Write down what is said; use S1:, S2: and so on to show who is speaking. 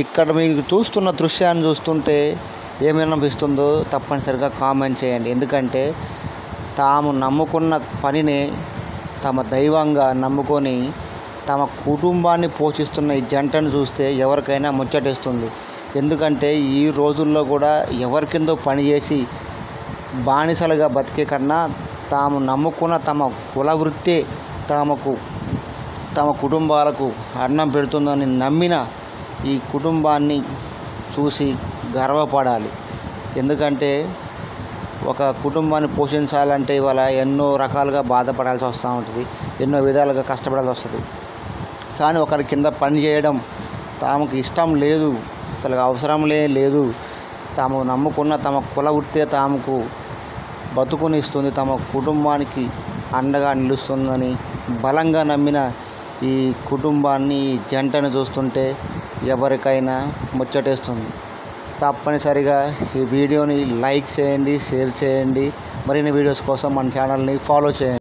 S1: ఇక్కడ మీకు చూస్తున్న దృశ్యాన్ని చూస్తుంటే ఏమనిపిస్తుందో తప్పనిసరిగా కామెంట్ చేయండి. ఎందుకంటే తాము నమ్ముకున్న పనిని తమ దైవంగా నమ్ముకొని తమ కుటుంబాన్ని పోషిస్తున్న ఈ జంటను చూస్తే ఎవరికైనా ముచ్చటేస్తుంది. ఎందుకంటే ఈ రోజుల్లో కూడా ఎవరి కిందో పనిచేసి బానిసలుగా బతికే కన్నా తాము నమ్ముకున్న తమ కుల వృత్తే తమ కుటుంబాలకు అన్నం పెడుతుందని నమ్మిన ఈ కుటుంబాన్ని చూసి గర్వపడాలి. ఎందుకంటే ఒక కుటుంబాన్ని పోషించాలంటే ఇవాళ ఎన్నో రకాలుగా బాధపడాల్సి వస్తూ ఉంటుంది, ఎన్నో విధాలుగా కష్టపడాల్సి వస్తుంది. కానీ ఒకరి కింద పని చేయడం తమకు ఇష్టం లేదు, అసలు అవసరం లేదు. తాము నమ్ముకున్న తమ కుల వృత్తే తమకు బతుకునిస్తుంది, తమ కుటుంబానికి అండగా నిలుస్తుందని బలంగా నమ్మిన ఈ కుటుంబాన్ని, ఈ జంటను చూస్తుంటే ఎవరికైనా ముచ్చటేస్తుంది. తప్పనిసరిగా ఈ వీడియోని లైక్ చేయండి, షేర్ చేయండి. మరిన్ని వీడియోస్ కోసం మన ఛానల్ని ఫాలో చేయండి.